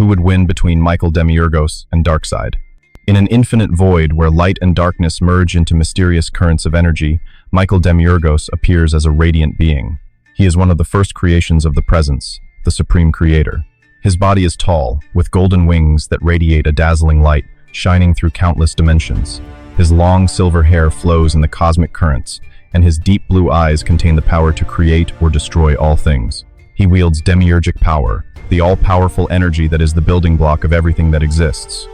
Who would win between Michael Demiurgos and Darkseid? In an infinite void where light and darkness merge into mysterious currents of energy, Michael Demiurgos appears as a radiant being. He is one of the first creations of the Presence, the Supreme Creator. His body is tall, with golden wings that radiate a dazzling light, shining through countless dimensions. His long silver hair flows in the cosmic currents, and his deep blue eyes contain the power to create or destroy all things. He wields Demiurgic Power, the all-powerful energy that is the building block of everything that exists.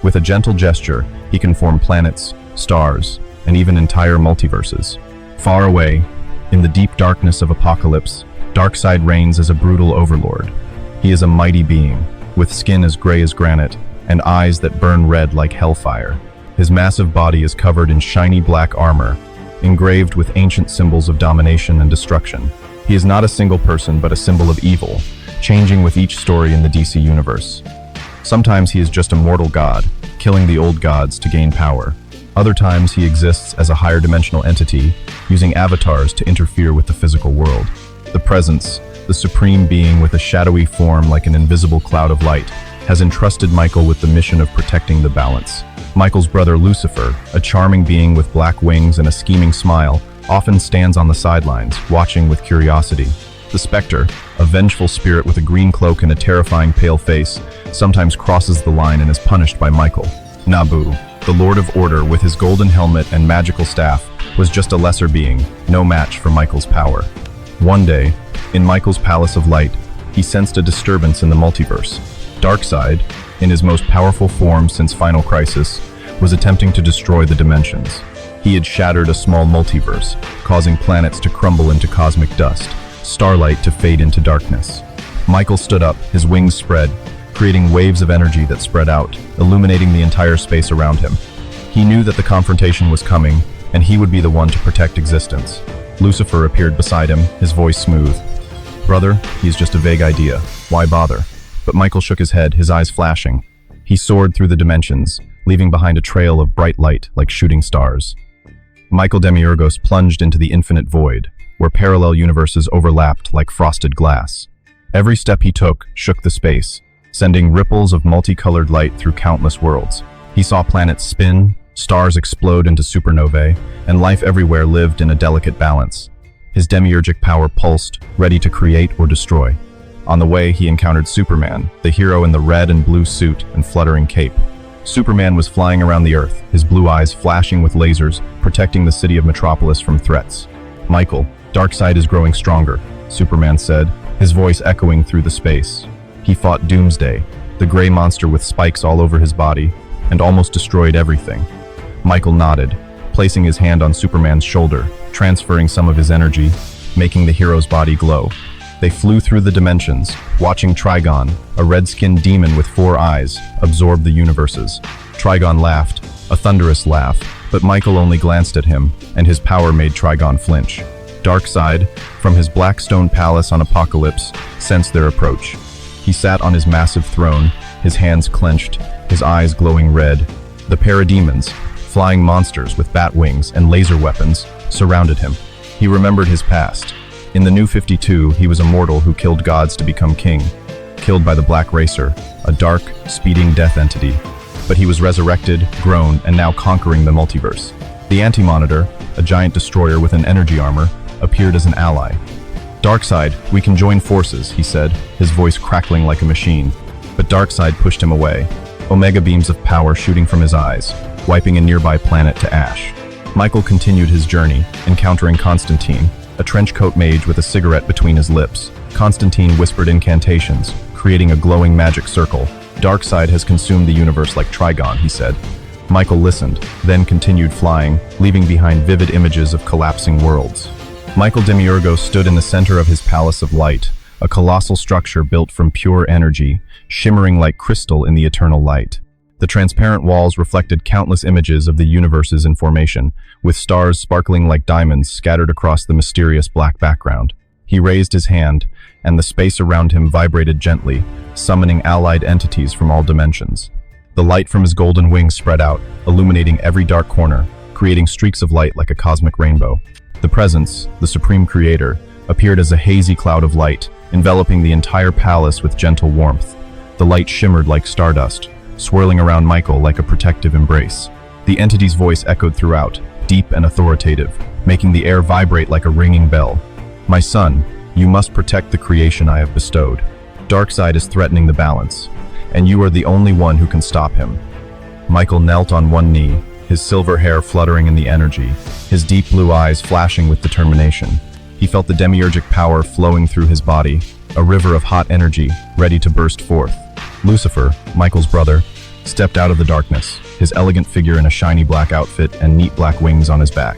With a gentle gesture, he can form planets, stars, and even entire multiverses. Far away, in the deep darkness of Apokolips, Darkseid reigns as a brutal overlord. He is a mighty being, with skin as gray as granite, and eyes that burn red like hellfire. His massive body is covered in shiny black armor, engraved with ancient symbols of domination and destruction. He is not a single person, but a symbol of evil, changing with each story in the DC universe. Sometimes he is just a mortal god, killing the old gods to gain power. Other times he exists as a higher dimensional entity, using avatars to interfere with the physical world. The Presence, the supreme being with a shadowy form like an invisible cloud of light, has entrusted Michael with the mission of protecting the balance. Michael's brother Lucifer, a charming being with black wings and a scheming smile, often stands on the sidelines, watching with curiosity. The Spectre, a vengeful spirit with a green cloak and a terrifying pale face, sometimes crosses the line and is punished by Michael. Nabu, the Lord of Order with his golden helmet and magical staff, was just a lesser being, no match for Michael's power. One day, in Michael's Palace of Light, he sensed a disturbance in the multiverse. Darkseid, in his most powerful form since Final Crisis, was attempting to destroy the dimensions. He had shattered a small multiverse, causing planets to crumble into cosmic dust, starlight to fade into darkness. Michael stood up, his wings spread, creating waves of energy that spread out, illuminating the entire space around him. He knew that the confrontation was coming, and he would be the one to protect existence. Lucifer appeared beside him, his voice smooth. "Brother, he's just a vague idea. Why bother?" But Michael shook his head, his eyes flashing. He soared through the dimensions, leaving behind a trail of bright light like shooting stars. Michael Demiurgos plunged into the infinite void, where parallel universes overlapped like frosted glass. Every step he took shook the space, sending ripples of multicolored light through countless worlds. He saw planets spin, stars explode into supernovae, and life everywhere lived in a delicate balance. His demiurgic power pulsed, ready to create or destroy. On the way, he encountered Superman, the hero in the red and blue suit and fluttering cape. Superman was flying around the Earth, his blue eyes flashing with lasers, protecting the city of Metropolis from threats. "Michael, Darkseid is growing stronger," Superman said, his voice echoing through the space. He fought Doomsday, the gray monster with spikes all over his body, and almost destroyed everything. Michael nodded, placing his hand on Superman's shoulder, transferring some of his energy, making the hero's body glow. They flew through the dimensions, watching Trigon, a red-skinned demon with 4 eyes, absorb the universes. Trigon laughed, a thunderous laugh, but Michael only glanced at him, and his power made Trigon flinch. Darkseid, from his black stone palace on Apokolips, sensed their approach. He sat on his massive throne, his hands clenched, his eyes glowing red. The parademons, flying monsters with bat wings and laser weapons, surrounded him. He remembered his past. In the New 52, he was a mortal who killed gods to become king, killed by the Black Racer, a dark, speeding death entity. But he was resurrected, grown, and now conquering the multiverse. The Anti-Monitor, a giant destroyer with an energy armor, appeared as an ally. "Darkseid, we can join forces," he said, his voice crackling like a machine. But Darkseid pushed him away, omega beams of power shooting from his eyes, wiping a nearby planet to ash. Michael continued his journey, encountering Constantine, a trenchcoat mage with a cigarette between his lips. Constantine whispered incantations, creating a glowing magic circle. "Darkseid has consumed the universe like Trigon," he said. Michael listened, then continued flying, leaving behind vivid images of collapsing worlds. Michael Demiurgos stood in the center of his Palace of Light, a colossal structure built from pure energy, shimmering like crystal in the eternal light. The transparent walls reflected countless images of the universes in formation, with stars sparkling like diamonds scattered across the mysterious black background. He raised his hand, and the space around him vibrated gently, summoning allied entities from all dimensions. The light from his golden wings spread out, illuminating every dark corner, creating streaks of light like a cosmic rainbow. The Presence, the Supreme Creator, appeared as a hazy cloud of light, enveloping the entire palace with gentle warmth. The light shimmered like stardust, swirling around Michael like a protective embrace. The entity's voice echoed throughout, deep and authoritative, making the air vibrate like a ringing bell. "My son, you must protect the creation I have bestowed. Darkseid is threatening the balance, and you are the only one who can stop him." Michael knelt on one knee, his silver hair fluttering in the energy, his deep blue eyes flashing with determination. He felt the demiurgic power flowing through his body, a river of hot energy, ready to burst forth. Lucifer, Michael's brother, stepped out of the darkness, his elegant figure in a shiny black outfit and neat black wings on his back.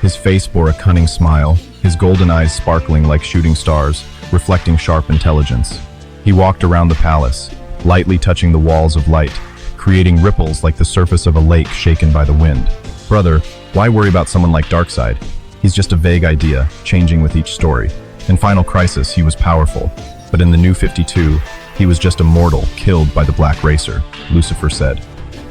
His face bore a cunning smile, his golden eyes sparkling like shooting stars, reflecting sharp intelligence. He walked around the palace, lightly touching the walls of light, creating ripples like the surface of a lake shaken by the wind. "Brother, why worry about someone like Darkseid? He's just a vague idea, changing with each story. In Final Crisis, he was powerful, but in the New 52, he was just a mortal killed by the Black Racer," Lucifer said,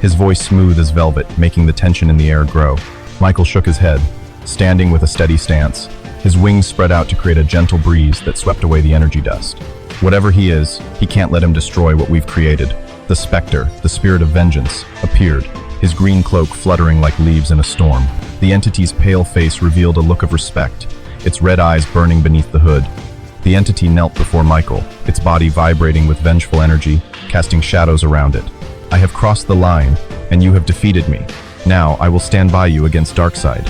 his voice smooth as velvet, making the tension in the air grow. Michael shook his head, standing with a steady stance, his wings spread out to create a gentle breeze that swept away the energy dust. "Whatever he is, he can't let him destroy what we've created." The specter, the spirit of vengeance, appeared, his green cloak fluttering like leaves in a storm. The entity's pale face revealed a look of respect, its red eyes burning beneath the hood. The entity knelt before Michael, its body vibrating with vengeful energy, casting shadows around it. "I have crossed the line, and you have defeated me. Now I will stand by you against Darkseid."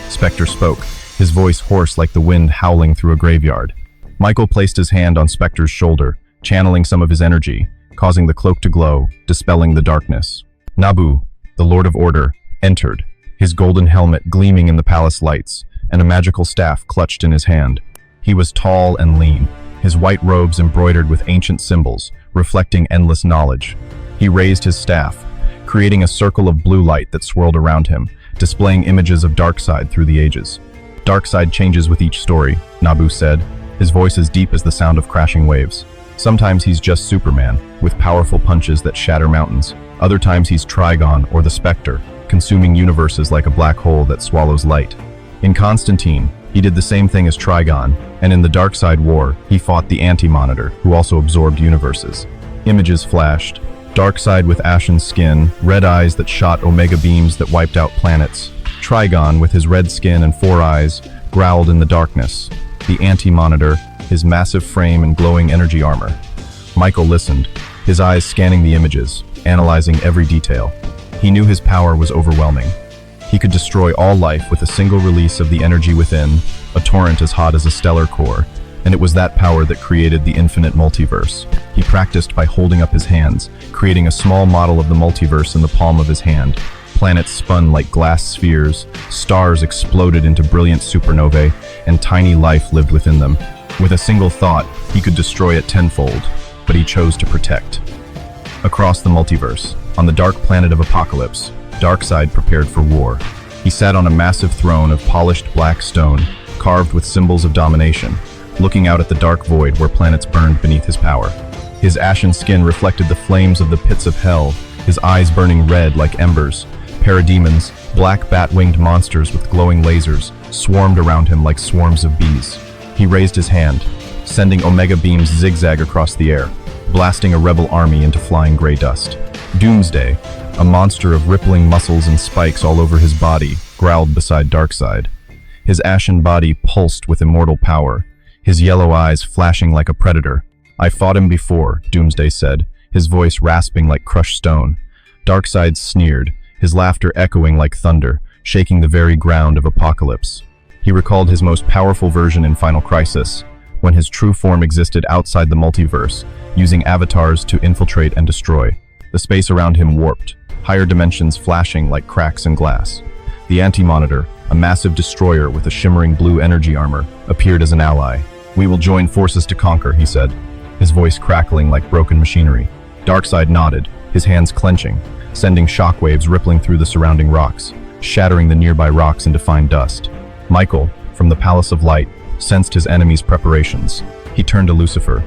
Spectre spoke, his voice hoarse like the wind howling through a graveyard. Michael placed his hand on Spectre's shoulder, channeling some of his energy, causing the cloak to glow, dispelling the darkness. Nabu, the Lord of Order, entered, his golden helmet gleaming in the palace lights, and a magical staff clutched in his hand. He was tall and lean, his white robes embroidered with ancient symbols, reflecting endless knowledge. He raised his staff, creating a circle of blue light that swirled around him, displaying images of Darkseid through the ages. "Darkseid changes with each story," Nabu said, his voice as deep as the sound of crashing waves. "Sometimes he's just Superman, with powerful punches that shatter mountains. Other times he's Trigon or the Spectre, consuming universes like a black hole that swallows light. In Constantine, he did the same thing as Trigon, and in the Darkseid War, he fought the Anti-Monitor, who also absorbed universes." Images flashed. Darkseid with ashen skin, red eyes that shot omega beams that wiped out planets. Trigon with his red skin and 4 eyes, growled in the darkness. The Anti-Monitor, his massive frame and glowing energy armor. Michael listened, his eyes scanning the images, analyzing every detail. He knew his power was overwhelming. He could destroy all life with a single release of the energy within, a torrent as hot as a stellar core, and it was that power that created the infinite multiverse. He practiced by holding up his hands, creating a small model of the multiverse in the palm of his hand. Planets spun like glass spheres, stars exploded into brilliant supernovae, and tiny life lived within them. With a single thought, he could destroy it tenfold, but he chose to protect. Across the multiverse, on the dark planet of Apokolips, Darkseid prepared for war. He sat on a massive throne of polished black stone, carved with symbols of domination, looking out at the dark void where planets burned beneath his power. His ashen skin reflected the flames of the pits of hell, his eyes burning red like embers. Parademons, black bat-winged monsters with glowing lasers, swarmed around him like swarms of bees. He raised his hand, sending omega beams zigzag across the air, blasting a rebel army into flying gray dust. Doomsday, a monster of rippling muscles and spikes all over his body, growled beside Darkseid. His ashen body pulsed with immortal power, his yellow eyes flashing like a predator. "I fought him before," Doomsday said, his voice rasping like crushed stone. Darkseid sneered, his laughter echoing like thunder, shaking the very ground of Apokolips. He recalled his most powerful version in Final Crisis, when his true form existed outside the multiverse, using avatars to infiltrate and destroy. The space around him warped, higher dimensions flashing like cracks in glass. The Anti-Monitor, a massive destroyer with a shimmering blue energy armor, appeared as an ally. "We will join forces to conquer," he said, his voice crackling like broken machinery. Darkseid nodded, his hands clenching, sending shockwaves rippling through the surrounding rocks, shattering the nearby rocks into fine dust. Michael, from the Palace of Light, sensed his enemy's preparations. He turned to Lucifer.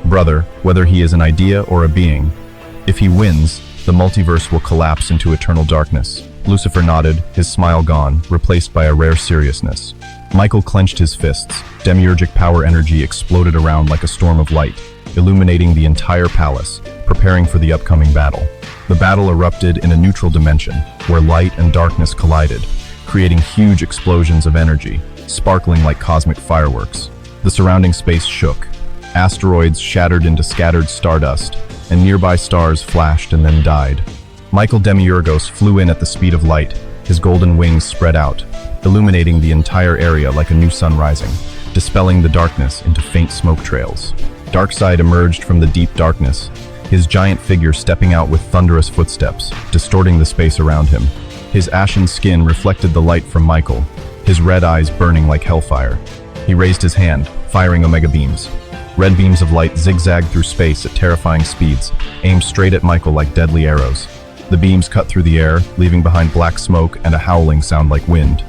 "Brother, whether he is an idea or a being, if he wins, the multiverse will collapse into eternal darkness." Lucifer nodded, his smile gone, replaced by a rare seriousness. Michael clenched his fists. Demiurgic power energy exploded around like a storm of light, illuminating the entire palace, preparing for the upcoming battle. The battle erupted in a neutral dimension, where light and darkness collided, creating huge explosions of energy, sparkling like cosmic fireworks. The surrounding space shook. Asteroids shattered into scattered stardust, and nearby stars flashed and then died. Michael Demiurgos flew in at the speed of light, his golden wings spread out, illuminating the entire area like a new sun rising, dispelling the darkness into faint smoke trails. Darkseid emerged from the deep darkness, his giant figure stepping out with thunderous footsteps, distorting the space around him. His ashen skin reflected the light from Michael, his red eyes burning like hellfire. He raised his hand, firing omega beams. Red beams of light zigzagged through space at terrifying speeds, aimed straight at Michael like deadly arrows. The beams cut through the air, leaving behind black smoke and a howling sound like wind.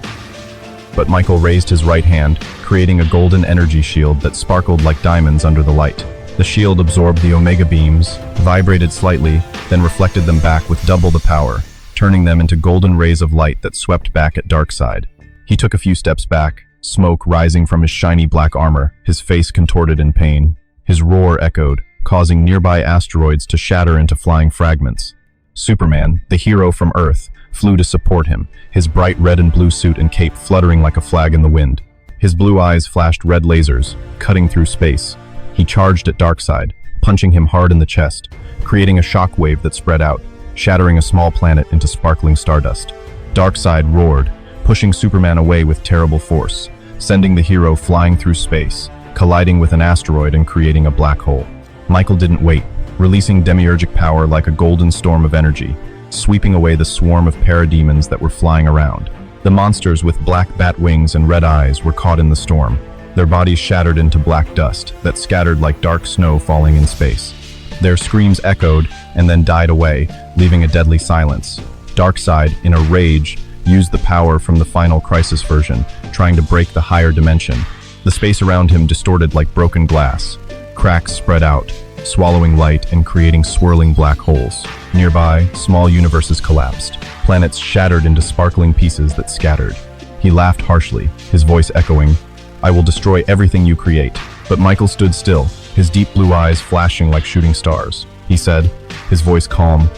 But Michael raised his right hand, creating a golden energy shield that sparkled like diamonds under the light. The shield absorbed the omega beams, vibrated slightly, then reflected them back with double the power, turning them into golden rays of light that swept back at Darkseid. He took a few steps back, smoke rising from his shiny black armor, his face contorted in pain. His roar echoed, causing nearby asteroids to shatter into flying fragments. Superman, the hero from Earth, flew to support him, his bright red and blue suit and cape fluttering like a flag in the wind. His blue eyes flashed red lasers, cutting through space. He charged at Darkseid, punching him hard in the chest, creating a shockwave that spread out, shattering a small planet into sparkling stardust. Darkseid roared, pushing Superman away with terrible force, sending the hero flying through space, colliding with an asteroid and creating a black hole. Michael didn't wait, releasing Demiurgic Power like a golden storm of energy, sweeping away the swarm of parademons that were flying around. The monsters with black bat wings and red eyes were caught in the storm, their bodies shattered into black dust that scattered like dark snow falling in space. Their screams echoed and then died away, leaving a deadly silence. Darkseid, in a rage, used the power from the final Crisis version, trying to break the higher dimension. The space around him distorted like broken glass. Cracks spread out, swallowing light and creating swirling black holes. Nearby, small universes collapsed. Planets shattered into sparkling pieces that scattered. He laughed harshly, his voice echoing, "I will destroy everything you create." But Michael stood still, his deep blue eyes flashing like shooting stars. He said, his voice calm,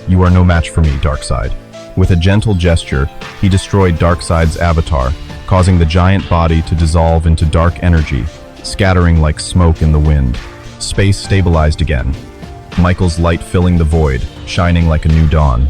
"You are no match for me, Darkseid." With a gentle gesture, he destroyed Darkseid's avatar, causing the giant body to dissolve into dark energy, scattering like smoke in the wind. Space stabilized again, Michael's light filling the void, shining like a new dawn.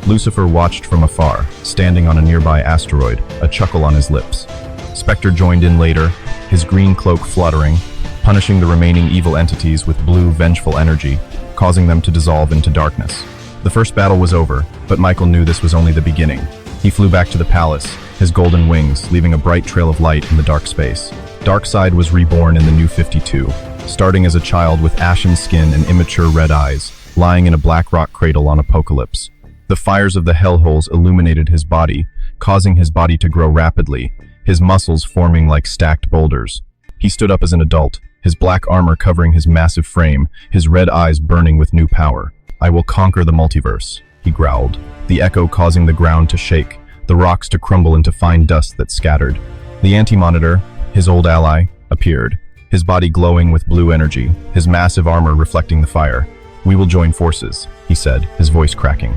Lucifer watched from afar, standing on a nearby asteroid, a chuckle on his lips. Spectre joined in later, his green cloak fluttering, punishing the remaining evil entities with blue, vengeful energy, causing them to dissolve into darkness. The first battle was over, but Michael knew this was only the beginning. He flew back to the palace, his golden wings leaving a bright trail of light in the dark space. Darkseid was reborn in the New 52, starting as a child with ashen skin and immature red eyes, lying in a black rock cradle on Apokolips. The fires of the hellholes illuminated his body, causing his body to grow rapidly, his muscles forming like stacked boulders. He stood up as an adult, his black armor covering his massive frame, his red eyes burning with new power. "I will conquer the multiverse," he growled, the echo causing the ground to shake, the rocks to crumble into fine dust that scattered. The Anti-Monitor, his old ally, appeared, his body glowing with blue energy, his massive armor reflecting the fire. "We will join forces," he said, his voice cracking.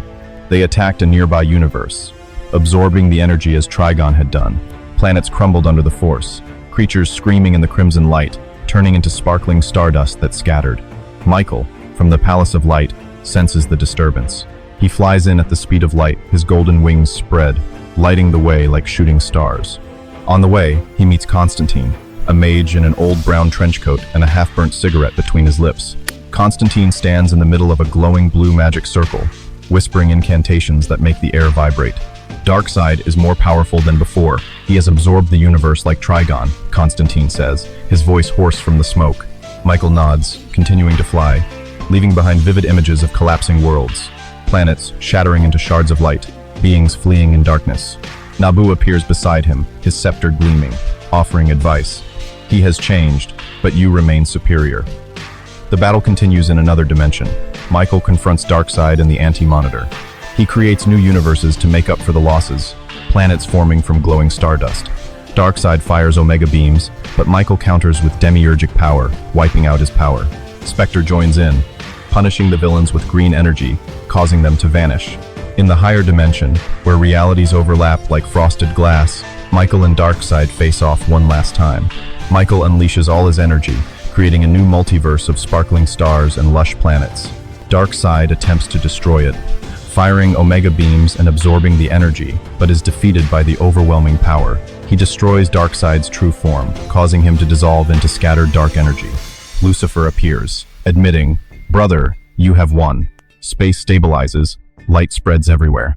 They attacked a nearby universe, absorbing the energy as Trigon had done. Planets crumbled under the force, creatures screaming in the crimson light, turning into sparkling stardust that scattered. Michael, from the Palace of Light, senses the disturbance. He flies in at the speed of light, his golden wings spread, lighting the way like shooting stars. On the way, he meets Constantine, a mage in an old brown trench coat and a half-burnt cigarette between his lips. Constantine stands in the middle of a glowing blue magic circle, whispering incantations that make the air vibrate. Darkseid is more powerful than before. He has absorbed the universe like Trigon, Constantine says, his voice hoarse from the smoke. Michael nods, continuing to fly, leaving behind vivid images of collapsing worlds, planets shattering into shards of light, beings fleeing in darkness. Nabu appears beside him, his scepter gleaming, offering advice. He has changed, but you remain superior. The battle continues in another dimension. Michael confronts Darkseid and the Anti-Monitor. He creates new universes to make up for the losses, planets forming from glowing stardust. Darkseid fires omega beams, but Michael counters with Demiurgic Power, wiping out his power. Spectre joins in, punishing the villains with green energy, causing them to vanish. In the higher dimension, where realities overlap like frosted glass, Michael and Darkseid face off one last time. Michael unleashes all his energy, creating a new multiverse of sparkling stars and lush planets. Darkseid attempts to destroy it, firing Omega beams and absorbing the energy, but is defeated by the overwhelming power. He destroys Darkseid's true form, causing him to dissolve into scattered dark energy. Lucifer appears, admitting, "Brother, you have won." Space stabilizes, light spreads everywhere.